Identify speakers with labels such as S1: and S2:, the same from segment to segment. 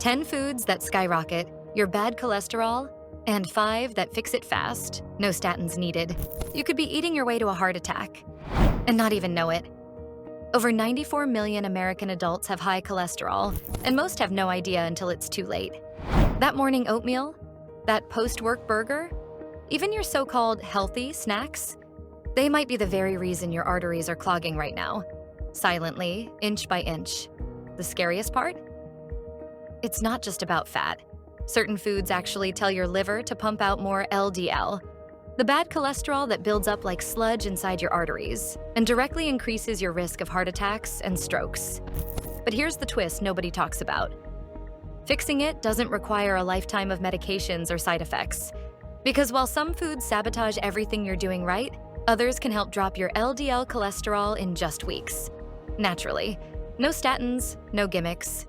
S1: 10 foods that skyrocket your bad cholesterol, and 5 that fix it fast, no statins needed. You could be eating your way to a heart attack and not even know it. Over 94 million American adults have high cholesterol, and most have no idea until it's too late. That morning oatmeal, that post-work burger, even your so-called healthy snacks, they might be the very reason your arteries are clogging right now, silently, inch by inch. The scariest part? It's not just about fat. Certain foods actually tell your liver to pump out more LDL, the bad cholesterol that builds up like sludge inside your arteries and directly increases your risk of heart attacks and strokes. But here's the twist nobody talks about. Fixing it doesn't require a lifetime of medications or side effects. Because while some foods sabotage everything you're doing right, others can help drop your LDL cholesterol in just weeks. Naturally. No statins, no gimmicks,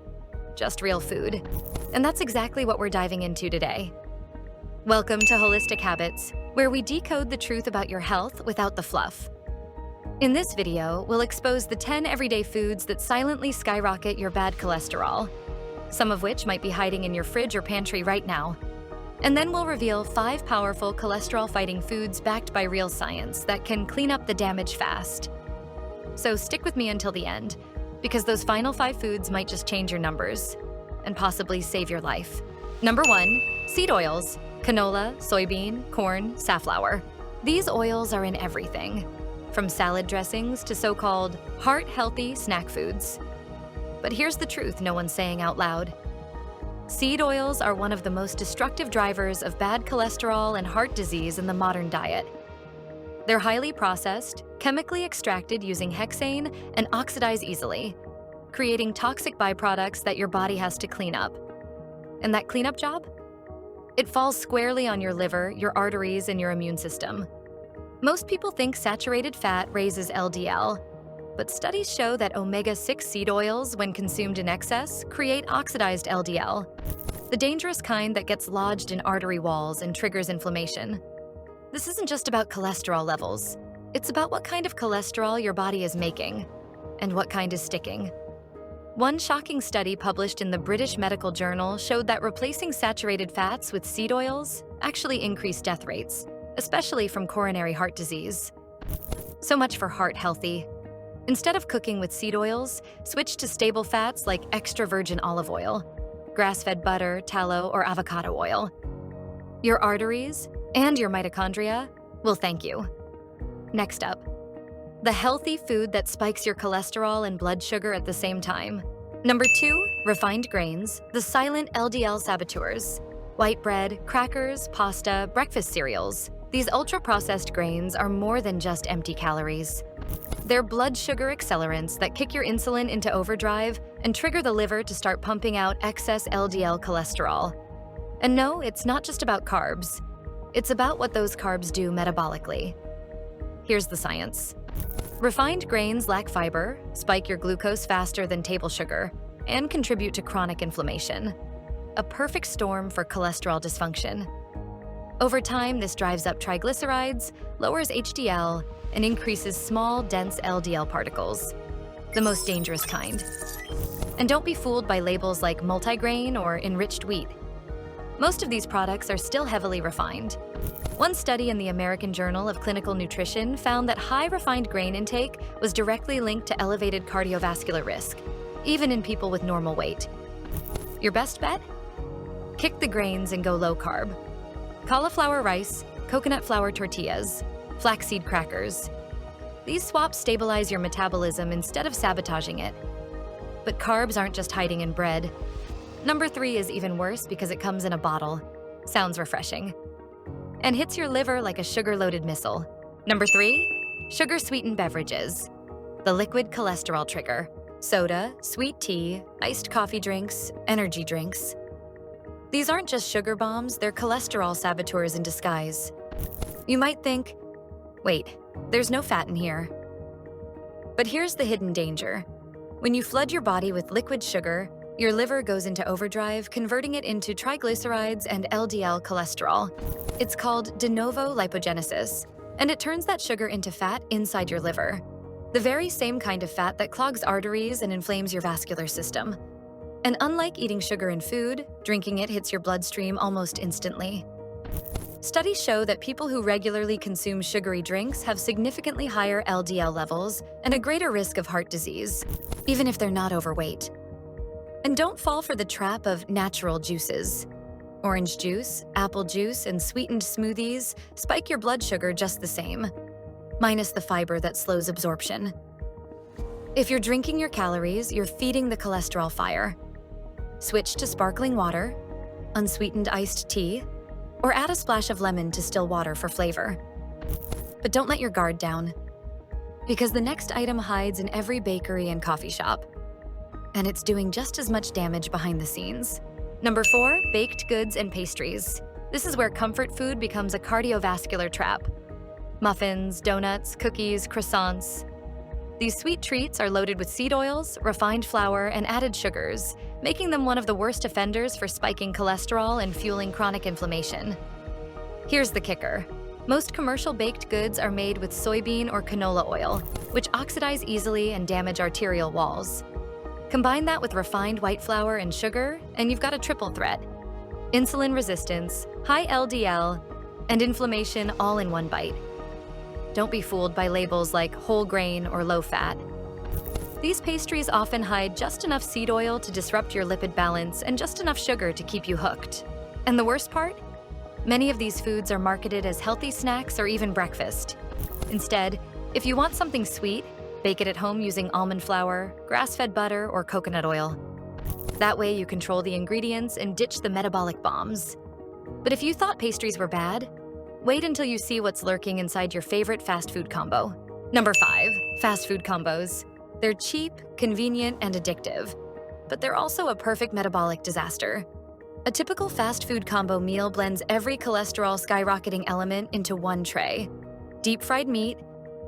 S1: just real food. And that's exactly what we're diving into today. Welcome to Holistic Habits, where we decode the truth about your health without the fluff. In this video, we'll expose the 10 everyday foods that silently skyrocket your bad cholesterol, some of which might be hiding in your fridge or pantry right now. And then we'll reveal 5 powerful cholesterol-fighting foods backed by real science that can clean up the damage fast. So stick with me until the end, because those final 5 foods might just change your numbers and possibly save your life. Number 1, seed oils. Canola, soybean, corn, safflower. These oils are in everything, from salad dressings to so-called heart-healthy snack foods. But here's the truth no one's saying out loud. Seed oils are one of the most destructive drivers of bad cholesterol and heart disease in the modern diet. They're highly processed, chemically extracted using hexane, and oxidize easily, creating toxic byproducts that your body has to clean up. And that cleanup job? It falls squarely on your liver, your arteries, and your immune system. Most people think saturated fat raises LDL, but studies show that omega-6 seed oils, when consumed in excess, create oxidized LDL, the dangerous kind that gets lodged in artery walls and triggers inflammation. This isn't just about cholesterol levels. It's about what kind of cholesterol your body is making and what kind is sticking. One shocking study published in the British Medical Journal showed that replacing saturated fats with seed oils actually increased death rates, especially from coronary heart disease. So much for heart healthy. Instead of cooking with seed oils, switch to stable fats like extra virgin olive oil, grass-fed butter, tallow, or avocado oil. Your arteries and your mitochondria will thank you. Next up, the healthy food that spikes your cholesterol and blood sugar at the same time. Number 2, refined grains, the silent LDL saboteurs. White bread, crackers, pasta, breakfast cereals. These ultra-processed grains are more than just empty calories. They're blood sugar accelerants that kick your insulin into overdrive and trigger the liver to start pumping out excess LDL cholesterol. And no, it's not just about carbs. It's about what those carbs do metabolically. Here's the science. Refined grains lack fiber, spike your glucose faster than table sugar, and contribute to chronic inflammation. A perfect storm for cholesterol dysfunction. Over time, this drives up triglycerides, lowers HDL, and increases small, dense LDL particles, the most dangerous kind. And don't be fooled by labels like multigrain or enriched wheat. Most of these products are still heavily refined. One study in the American Journal of Clinical Nutrition found that high refined grain intake was directly linked to elevated cardiovascular risk, even in people with normal weight. Your best bet? Kick the grains and go low carb. Cauliflower rice, coconut flour tortillas, flaxseed crackers. These swaps stabilize your metabolism instead of sabotaging it. But carbs aren't just hiding in bread. Number 3 is even worse because it comes in a bottle. Sounds refreshing. And hits your liver like a sugar-loaded missile. Number 3, sugar-sweetened beverages. The liquid cholesterol trigger. Soda, sweet tea, iced coffee drinks, energy drinks. These aren't just sugar bombs, they're cholesterol saboteurs in disguise. You might think, wait, there's no fat in here. But here's the hidden danger. When you flood your body with liquid sugar, your liver goes into overdrive, converting it into triglycerides and LDL cholesterol. It's called de novo lipogenesis, and it turns that sugar into fat inside your liver. The very same kind of fat that clogs arteries and inflames your vascular system. And unlike eating sugar in food, drinking it hits your bloodstream almost instantly. Studies show that people who regularly consume sugary drinks have significantly higher LDL levels and a greater risk of heart disease, even if they're not overweight. And don't fall for the trap of natural juices. Orange juice, apple juice, and sweetened smoothies spike your blood sugar just the same, minus the fiber that slows absorption. If you're drinking your calories, you're feeding the cholesterol fire. Switch to sparkling water, unsweetened iced tea, or add a splash of lemon to still water for flavor. But don't let your guard down, because the next item hides in every bakery and coffee shop, and it's doing just as much damage behind the scenes. Number 4, baked goods and pastries. This is where comfort food becomes a cardiovascular trap. Muffins, donuts, cookies, croissants. These sweet treats are loaded with seed oils, refined flour, and added sugars, making them one of the worst offenders for spiking cholesterol and fueling chronic inflammation. Here's the kicker. Most commercial baked goods are made with soybean or canola oil, which oxidize easily and damage arterial walls. Combine that with refined white flour and sugar, and you've got a triple threat: insulin resistance, high LDL, and inflammation all in one bite. Don't be fooled by labels like whole grain or low fat. These pastries often hide just enough seed oil to disrupt your lipid balance and just enough sugar to keep you hooked. And the worst part? Many of these foods are marketed as healthy snacks or even breakfast. Instead, if you want something sweet, bake it at home using almond flour, grass-fed butter, or coconut oil. That way you control the ingredients and ditch the metabolic bombs. But if you thought pastries were bad, wait until you see what's lurking inside your favorite fast food combo. Number 5, fast food combos. They're cheap, convenient, and addictive, but they're also a perfect metabolic disaster. A typical fast food combo meal blends every cholesterol skyrocketing element into one tray: deep-fried meat,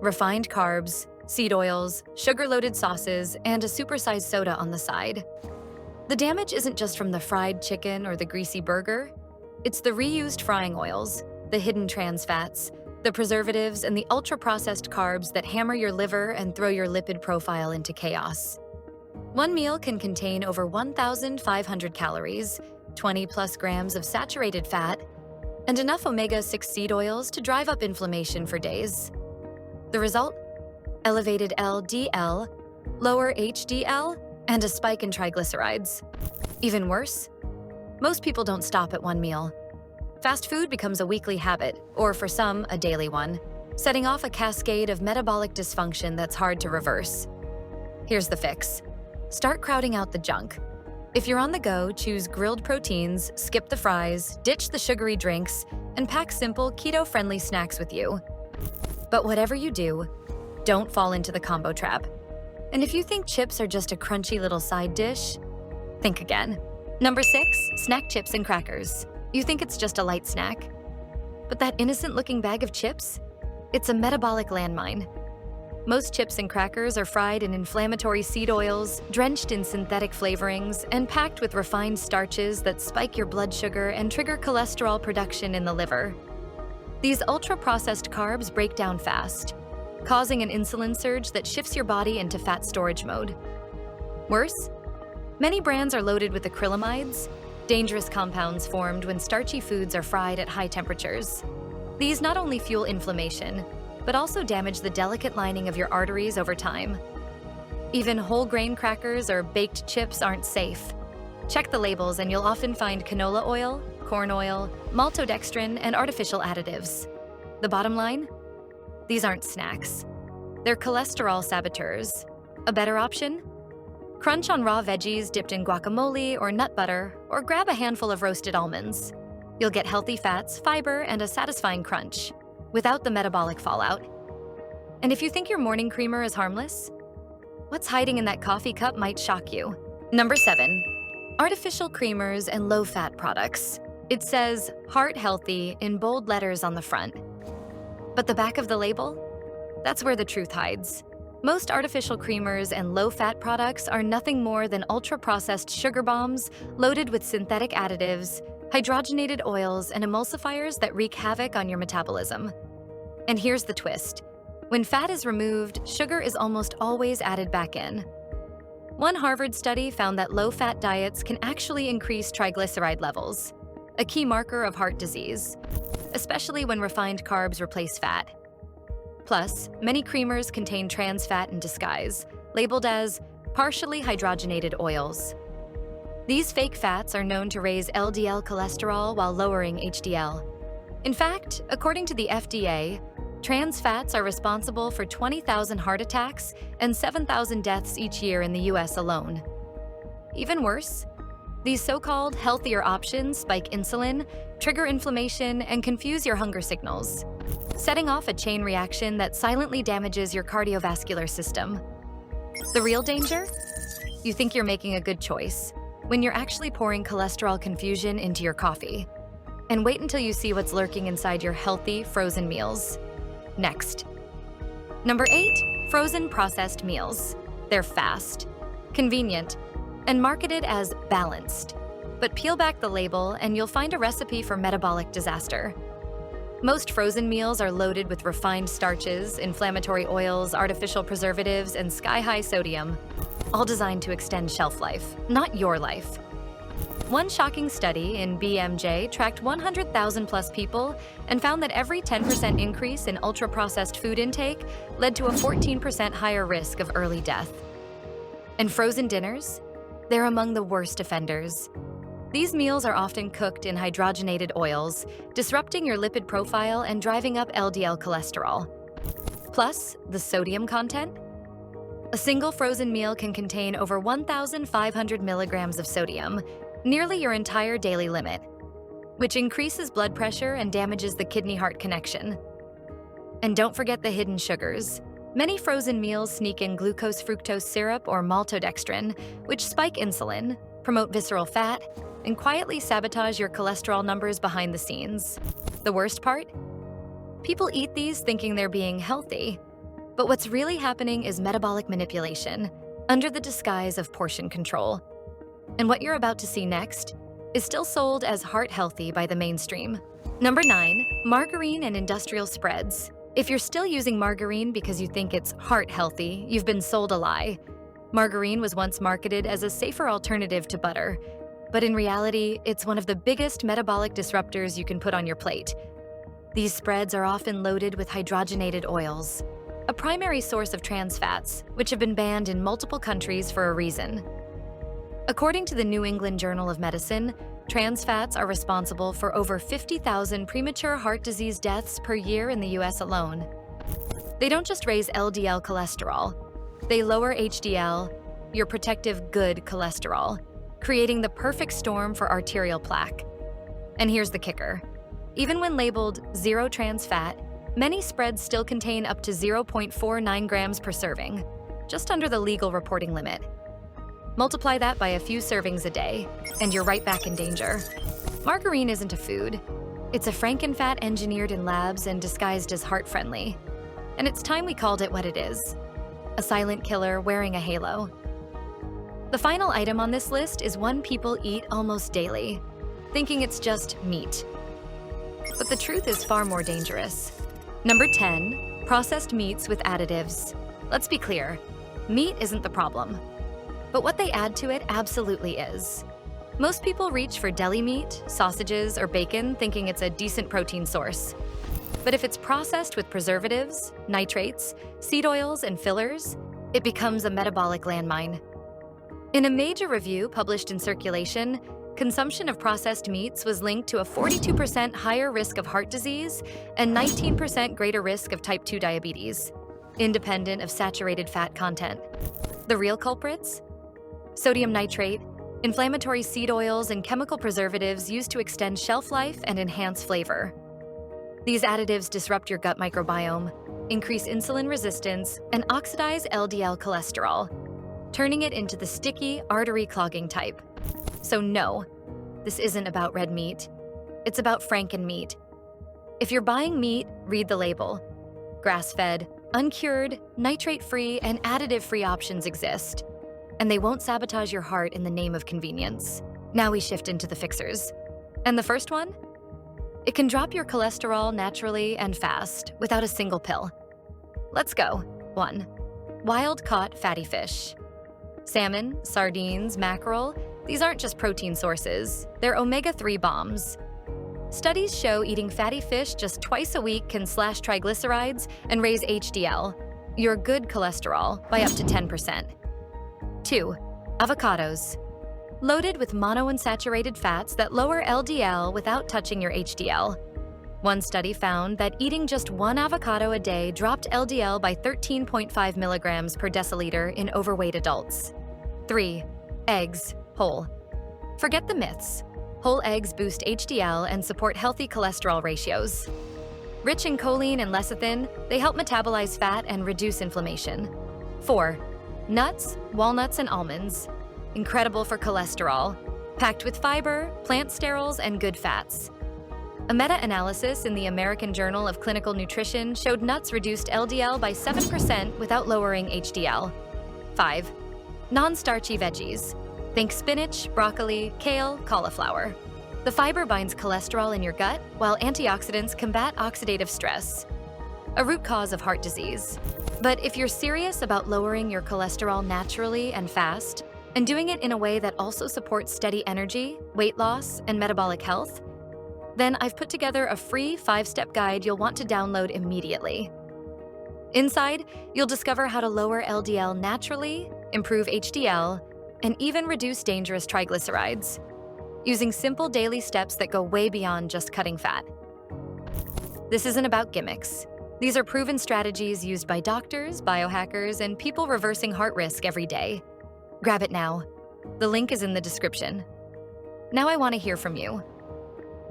S1: refined carbs, seed oils, sugar-loaded sauces, and a supersized soda on the side. The damage isn't just from the fried chicken or the greasy burger. It's the reused frying oils, the hidden trans fats, the preservatives, and the ultra-processed carbs that hammer your liver and throw your lipid profile into chaos. One meal can contain over 1,500 calories, 20+ grams of saturated fat, and enough omega-6 seed oils to drive up inflammation for days. The result? Elevated LDL, lower HDL, and a spike in triglycerides. Even worse, most people don't stop at one meal. Fast food becomes a weekly habit, or for some, a daily one, setting off a cascade of metabolic dysfunction that's hard to reverse. Here's the fix. Start crowding out the junk. If you're on the go, choose grilled proteins, skip the fries, ditch the sugary drinks, and pack simple, keto-friendly snacks with you. But whatever you do, don't fall into the combo trap. And if you think chips are just a crunchy little side dish, think again. Number 6, snack chips and crackers. You think it's just a light snack? But that innocent-looking bag of chips? It's a metabolic landmine. Most chips and crackers are fried in inflammatory seed oils, drenched in synthetic flavorings, and packed with refined starches that spike your blood sugar and trigger cholesterol production in the liver. These ultra-processed carbs break down fast, causing an insulin surge that shifts your body into fat storage mode. Worse, many brands are loaded with acrylamides, dangerous compounds formed when starchy foods are fried at high temperatures. These not only fuel inflammation, but also damage the delicate lining of your arteries over time. Even whole grain crackers or baked chips aren't safe. Check the labels and you'll often find canola oil, corn oil, maltodextrin, and artificial additives. The bottom line? These aren't snacks. They're cholesterol saboteurs. A better option? Crunch on raw veggies dipped in guacamole or nut butter, or grab a handful of roasted almonds. You'll get healthy fats, fiber, and a satisfying crunch, without the metabolic fallout. And if you think your morning creamer is harmless, what's hiding in that coffee cup might shock you. Number 7, artificial creamers and low-fat products. It says heart healthy in bold letters on the front. But the back of the label? That's where the truth hides. Most artificial creamers and low-fat products are nothing more than ultra-processed sugar bombs loaded with synthetic additives, hydrogenated oils, and emulsifiers that wreak havoc on your metabolism. And here's the twist. When fat is removed, sugar is almost always added back in. One Harvard study found that low-fat diets can actually increase triglyceride levels, a key marker of heart disease, especially when refined carbs replace fat. Plus, many creamers contain trans fat in disguise, labeled as partially hydrogenated oils. These fake fats are known to raise LDL cholesterol while lowering HDL. In fact, according to the FDA, trans fats are responsible for 20,000 heart attacks and 7,000 deaths each year in the US alone. Even worse, these so-called healthier options spike insulin, trigger inflammation, and confuse your hunger signals, setting off a chain reaction that silently damages your cardiovascular system. The real danger? You think you're making a good choice, when you're actually pouring cholesterol confusion into your coffee. And wait until you see what's lurking inside your healthy, frozen meals. Next. Number 8, frozen processed meals. They're fast, convenient, and marketed as balanced. But peel back the label and you'll find a recipe for metabolic disaster. Most frozen meals are loaded with refined starches, inflammatory oils, artificial preservatives, and sky-high sodium, all designed to extend shelf life, not your life. One shocking study in BMJ tracked 100,000 plus people and found that every 10% increase in ultra-processed food intake led to a 14% higher risk of early death. And frozen dinners? They're among the worst offenders. These meals are often cooked in hydrogenated oils, disrupting your lipid profile and driving up LDL cholesterol. Plus, the sodium content? A single frozen meal can contain over 1,500 milligrams of sodium, nearly your entire daily limit, which increases blood pressure and damages the kidney-heart connection. And don't forget the hidden sugars. Many frozen meals sneak in glucose-fructose syrup or maltodextrin, which spike insulin, promote visceral fat, and quietly sabotage your cholesterol numbers behind the scenes. The worst part? People eat these thinking they're being healthy, but what's really happening is metabolic manipulation under the disguise of portion control. And what you're about to see next is still sold as heart-healthy by the mainstream. Number 9, margarine and industrial spreads. If you're still using margarine because you think it's heart-healthy, you've been sold a lie. Margarine was once marketed as a safer alternative to butter, but in reality, it's one of the biggest metabolic disruptors you can put on your plate. These spreads are often loaded with hydrogenated oils, a primary source of trans fats, which have been banned in multiple countries for a reason. According to the New England Journal of Medicine, trans fats are responsible for over 50,000 premature heart disease deaths per year in the US alone. They don't just raise LDL cholesterol, they lower HDL, your protective good cholesterol, creating the perfect storm for arterial plaque. And here's the kicker. Even when labeled zero trans fat, many spreads still contain up to 0.49 grams per serving, just under the legal reporting limit. Multiply that by a few servings a day, and you're right back in danger. Margarine isn't a food. It's a frankenfat engineered in labs and disguised as heart-friendly. And it's time we called it what it is: a silent killer wearing a halo. The final item on this list is one people eat almost daily, thinking it's just meat. But the truth is far more dangerous. Number 10, processed meats with additives. Let's be clear, meat isn't the problem, but what they add to it absolutely is. Most people reach for deli meat, sausages, or bacon thinking it's a decent protein source. But if it's processed with preservatives, nitrates, seed oils, and fillers, it becomes a metabolic landmine. In a major review published in Circulation, consumption of processed meats was linked to a 42% higher risk of heart disease and 19% greater risk of type 2 diabetes, independent of saturated fat content. The real culprits? Sodium nitrate, inflammatory seed oils, and chemical preservatives used to extend shelf life and enhance flavor. These additives disrupt your gut microbiome, increase insulin resistance, and oxidize LDL cholesterol, turning it into the sticky, artery-clogging type. So no, this isn't about red meat. It's about Franken meat. If you're buying meat, read the label. Grass-fed, uncured, nitrate-free, and additive-free options exist, and they won't sabotage your heart in the name of convenience. Now we shift into the fixers. And the first one? It can drop your cholesterol naturally and fast without a single pill. Let's go. 1. Wild-caught fatty fish. Salmon, sardines, mackerel, these aren't just protein sources, they're omega-3 bombs. Studies show eating fatty fish just twice a week can slash triglycerides and raise HDL, your good cholesterol, by up to 10%. 2. Avocados. Loaded with monounsaturated fats that lower LDL without touching your HDL. One study found that eating just one avocado a day dropped LDL by 13.5 milligrams per deciliter in overweight adults. 3. Eggs, whole. Forget the myths. Whole eggs boost HDL and support healthy cholesterol ratios. Rich in choline and lecithin, they help metabolize fat and reduce inflammation. 4. Nuts, walnuts, and almonds. Incredible for cholesterol, packed with fiber, plant sterols, and good fats. A meta-analysis in the American Journal of Clinical Nutrition showed nuts reduced LDL by 7% without lowering HDL. 5. Non-starchy veggies. Think spinach, broccoli, kale, cauliflower. The fiber binds cholesterol in your gut, while antioxidants combat oxidative stress, a root cause of heart disease. But if you're serious about lowering your cholesterol naturally and fast, and doing it in a way that also supports steady energy, weight loss, and metabolic health, then I've put together a free 5-step guide you'll want to download immediately. Inside, you'll discover how to lower LDL naturally, improve HDL, and even reduce dangerous triglycerides, using simple daily steps that go way beyond just cutting fat. This isn't about gimmicks. These are proven strategies used by doctors, biohackers, and people reversing heart risk every day. Grab it now. The link is in the description. Now I want to hear from you.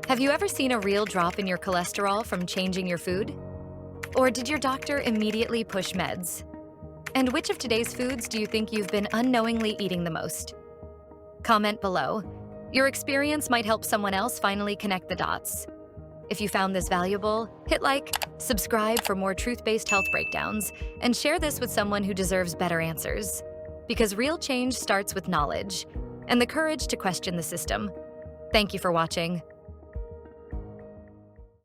S1: Have you ever seen a real drop in your cholesterol from changing your food? Or did your doctor immediately push meds? And which of today's foods do you think you've been unknowingly eating the most? Comment below. Your experience might help someone else finally connect the dots. If you found this valuable, hit like, subscribe for more truth-based health breakdowns, and share this with someone who deserves better answers. Because real change starts with knowledge and the courage to question the system. Thank you for watching.